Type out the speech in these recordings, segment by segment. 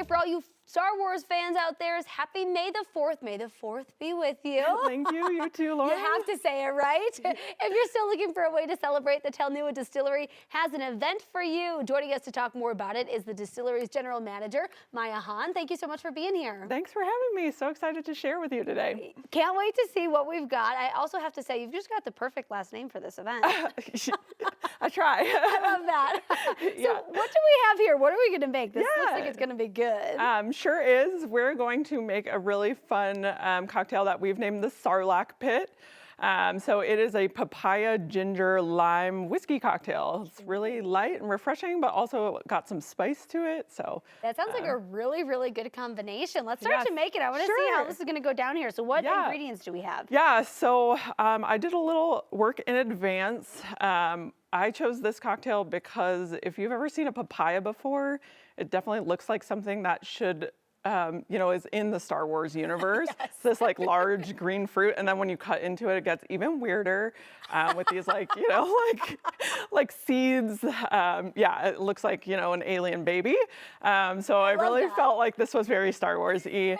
say for all you Star Wars fans out there is happy May the 4th. May the 4th be with you. Thank you. You too, Laura. You have to say it, right? If you're still looking for a way to celebrate, the Talnua Distillery has an event for you. Joining us to talk more about it is the distillery's general manager, Maya Han. Thank you so much for being here. Thanks for having me. So excited to share with you today. Can't wait to see what we've got. I also have to say, you've just got the perfect last name for this event. I try. I love that. So what do we have here? What are we going to make? This looks like it's going to be good. Sure is. We're going to make a really fun cocktail that we've named the Sarlac Pit. So it is a papaya, ginger, lime whiskey cocktail. It's really light and refreshing, but also got some spice to it. So that sounds like a really, really good combination. Let's start to make it. I want to see how this is going to go down here. So what ingredients do we have? Yeah, so I did a little work in advance. I chose this cocktail because if you've ever seen a papaya before, it definitely looks like something that should is in the Star Wars universe. Yes. It's this like large green fruit, and then when you cut into it, it gets even weirder with these like seeds. It looks like an alien baby. So I really felt like this was very Star Wars-y.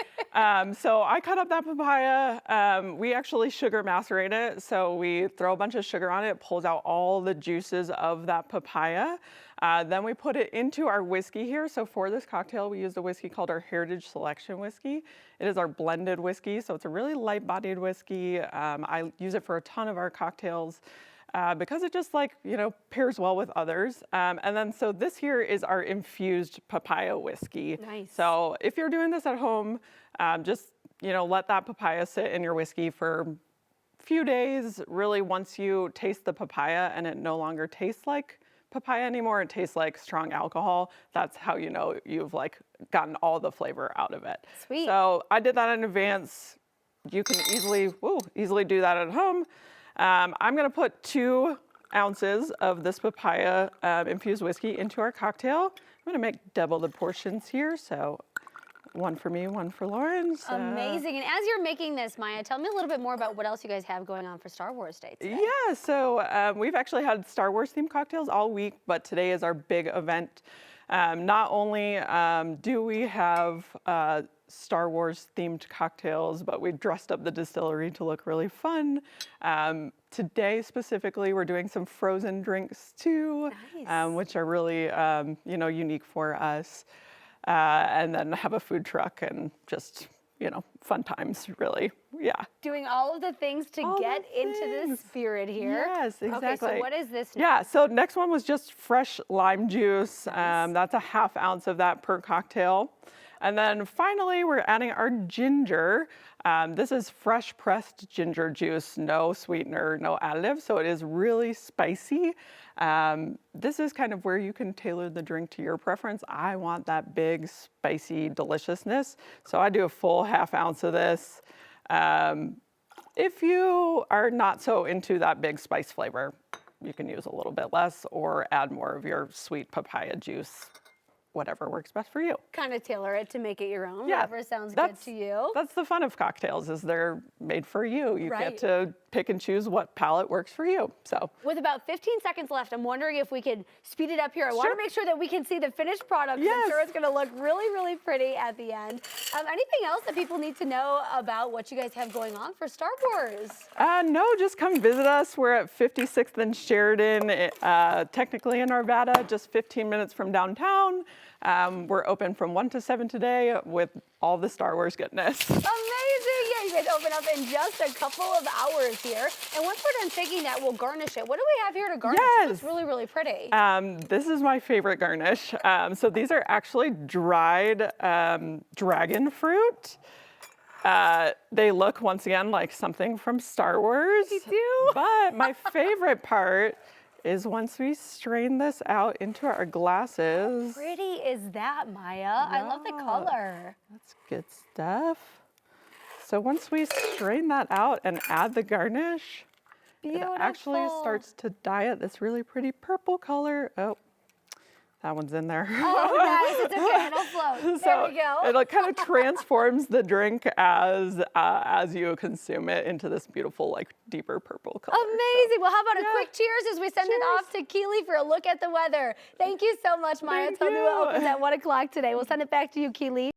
So I cut up that papaya. We actually sugar macerate it, so we throw a bunch of sugar on it. It pulls out all the juices of that papaya. Then we put it into our whiskey here. So for this cocktail, we used a whiskey called our Heritage Selection whiskey. It is our blended whiskey, so it's a really light-bodied whiskey. I use it for a ton of our cocktails because it just pairs well with others. So this here is our infused papaya whiskey. Nice. So if you're doing this at home, just let that papaya sit in your whiskey for a few days. Really, once you taste the papaya and it no longer tastes like papaya anymore, it tastes like strong alcohol. That's how you know you've gotten all the flavor out of it. Sweet. So I did that in advance. You can easily do that at home. I'm gonna put 2 ounces of this papaya infused whiskey into our cocktail. I'm gonna make double the portions here, so 1 for me, 1 for Lauren. So. Amazing. And as you're making this, Maya, tell me a little bit more about what else you guys have going on for Star Wars Day today. Yeah, so we've actually had Star Wars themed cocktails all week, but today is our big event. Not only do we have Star Wars themed cocktails, but we dressed up the distillery to look really fun. Today specifically, we're doing some frozen drinks too, which are really unique for us. And then have a food truck and just, fun times, really. Yeah. Doing all of the things to get into the spirit here. Yes, exactly. Okay, so what is this now? Yeah, so next one was just fresh lime juice. That's a ½ ounce of that per cocktail. And then finally, we're adding our ginger. This is fresh pressed ginger juice, no sweetener, no additive, so it is really spicy. This is kind of where you can tailor the drink to your preference. I want that big, spicy deliciousness, so I do a full ½ ounce of this. If you are not so into that big spice flavor, you can use a little bit less or add more of your sweet papaya juice. Whatever works best for you. Kind of tailor it to make it your own, yeah, whatever sounds good to you. That's the fun of cocktails, is they're made for you. You get to pick and choose what palate works for you. So with about 15 seconds left, I'm wondering if we could speed it up here. I want to make sure that we can see the finished product. I'm sure it's going to look really, really pretty at the end. Anything else that people need to know about what you guys have going on for Star Wars? No, just come visit us. We're at 56th and Sheridan, technically in Arvada, just 15 minutes from downtown. We're open from 1 to 7 today with all the Star Wars goodness. Amazing! Yeah, you guys open up in just a couple of hours here. And once we're done taking that, we'll garnish it. What do we have here to garnish? Yes. It's really, really pretty. This is my favorite garnish. So these are actually dried dragon fruit. They look, once again, like something from Star Wars. They do. But my favorite part is once we strain this out into our glasses. How pretty is that, Maya? Yeah. I love the color. That's good stuff. So once we strain that out and add the garnish, it actually starts to dye it this really pretty purple color. Oh, That one's in there. Oh, nice. It's okay. It'll float. So There we go. it kind of transforms the drink as you consume it into this beautiful, like deeper purple color. Amazing. Well, how about a quick cheers as we send it Cheers. off to Keely for a look at the weather. Thank you so much, Maya. Thank Talnua you. opens at 1 o'clock today. We'll send it back to you, Keely.